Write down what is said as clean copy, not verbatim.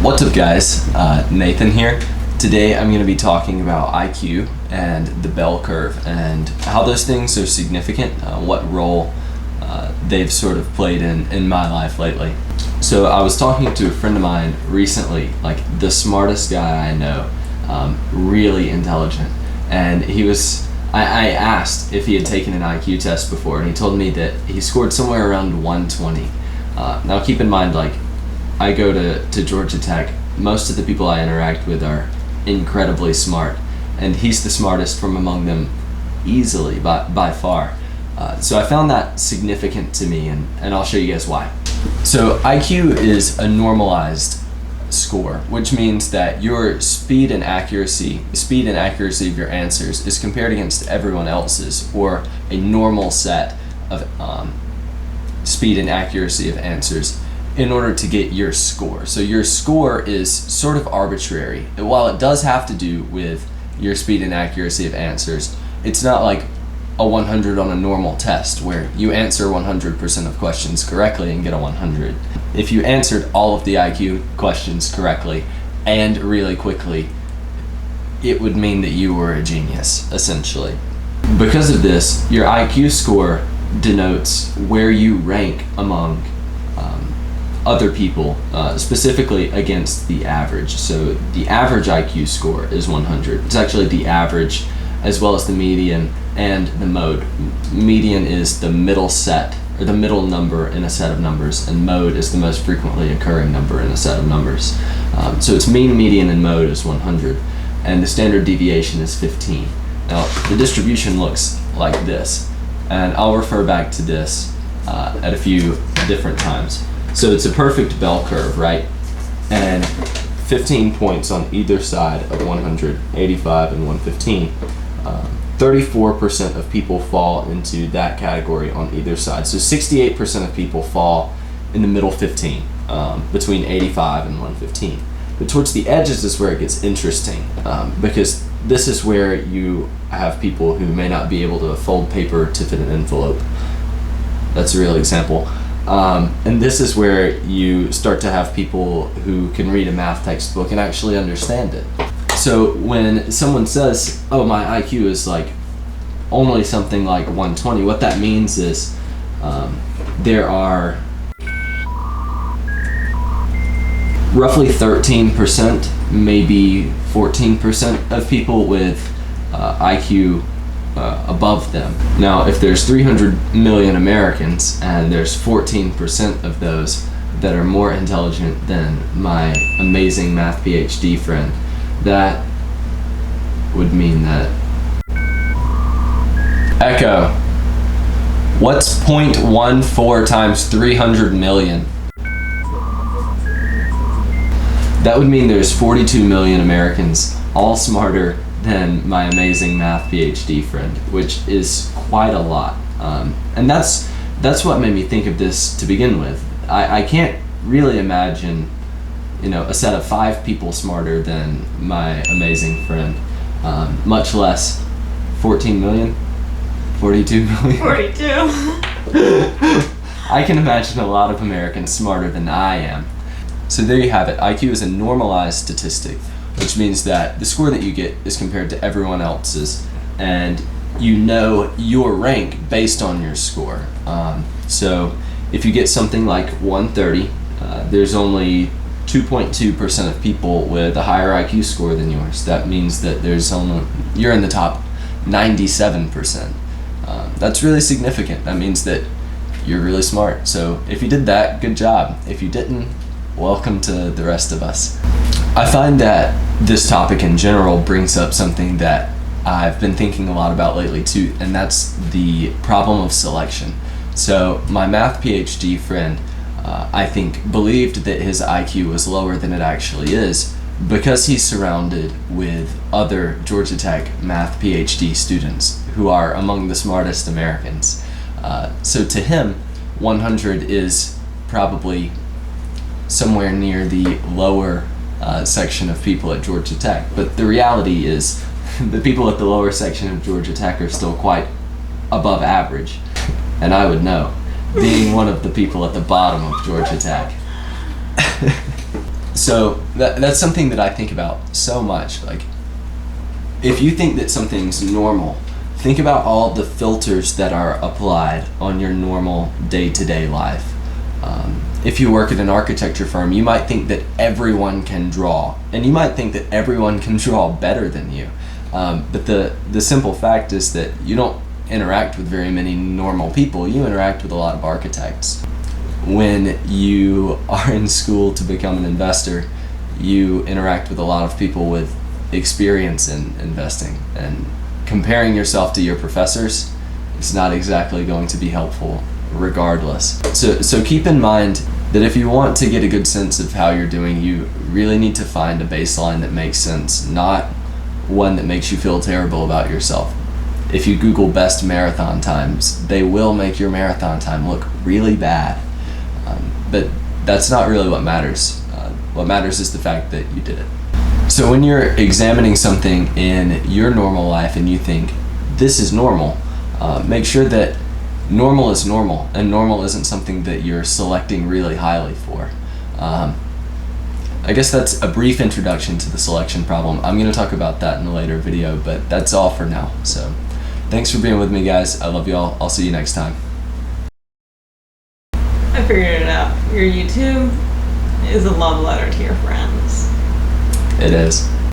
What's up guys, Nathan here. Today I'm going to be talking about IQ and the bell curve and how those things are significant, what role they've sort of played in my life lately. So I was talking to a friend of mine recently, like the smartest guy I know, really intelligent, and I asked if he had taken an IQ test before, and he told me that he scored somewhere around 120. Now keep in mind, like, I go to Georgia Tech. Most of the people I interact with are incredibly smart, and he's the smartest from among them easily, by far. So I found that significant to me, and I'll show you guys why. So IQ is a normalized score, which means that your speed and accuracy of your answers is compared against everyone else's, or a normal set of speed and accuracy of answers in order to get your score. So your score is sort of arbitrary. While it does have to do with your speed and accuracy of answers, it's not like a 100 on a normal test where you answer 100% of questions correctly and get a 100. If you answered all of the IQ questions correctly and really quickly, it would mean that you were a genius, essentially. Because of this, your IQ score denotes where you rank among other people, specifically against the average. So the average IQ score is 100. It's actually the average as well as the median and the mode. Median is the middle set, or the middle number in a set of numbers, and mode is the most frequently occurring number in a set of numbers. So its mean, median, and mode is 100, and the standard deviation is 15. Now the distribution looks like this, and I'll refer back to this at a few different times. So it's a perfect bell curve, right? And 15 points on either side of 100, 85 and 115. 34% of people fall into that category on either side. So 68% of people fall in the middle 15, between 85 and 115. But towards the edges is where it gets interesting, because this is where you have people who may not be able to fold paper to fit an envelope. That's a real example. And this is where you start to have people who can read a math textbook and actually understand it. So when someone says, oh, my IQ is like only something like 120, what that means is there are roughly 13%, maybe 14% of people with IQ above them. Now, if there's 300 million Americans and there's 14% of those that are more intelligent than my amazing math PhD friend, that would mean that... Echo, what's 0.14 times 300 million? That would mean there's 42 million Americans, all smarter than my amazing math PhD friend, which is quite a lot. And that's what made me think of this to begin with. I can't really imagine, a set of 5 people smarter than my amazing friend, much less 14 million, 42 million. 42. I can imagine a lot of Americans smarter than I am. So there you have it. IQ is a normalized statistic, which means that the score that you get is compared to everyone else's, and you know your rank based on your score. So if you get something like 130, there's only 2.2% of people with a higher IQ score than yours. That means that you're in the top 97%. That's really significant. That means that you're really smart. So if you did that, good job. If you didn't, welcome to the rest of us. I find that this topic in general brings up something that I've been thinking a lot about lately too, and that's the problem of selection. So my math PhD friend, I think, believed that his IQ was lower than it actually is because he's surrounded with other Georgia Tech math PhD students who are among the smartest Americans. So to him, 100 is probably somewhere near the lower section of people at Georgia Tech. But the reality is the people at the lower section of Georgia Tech are still quite above average. And I would know, being one of the people at the bottom of Georgia Tech. So that's something that I think about so much. Like, if you think that something's normal, think about all the filters that are applied on your normal day-to-day life. If you work at an architecture firm, you might think that everyone can draw, and you might think that everyone can draw better than you. But the simple fact is that you don't interact with very many normal people. You interact with a lot of architects. When you are in school to become an investor, you interact with a lot of people with experience in investing, and comparing yourself to your professors is not exactly going to be helpful regardless. So keep in mind that if you want to get a good sense of how you're doing, you really need to find a baseline that makes sense, not one that makes you feel terrible about yourself. If you Google best marathon times, they will make your marathon time look really bad. But that's not really what matters. What matters is the fact that you did it. So when you're examining something in your normal life and you think, this is normal, make sure that normal is normal, and normal isn't something that you're selecting really highly for. I guess that's a brief introduction to the selection problem. I'm going to talk about that in a later video, but that's all for now. So thanks for being with me, guys. I love you all. I'll see you next time. I figured it out. Your YouTube is a love letter to your friends. It is.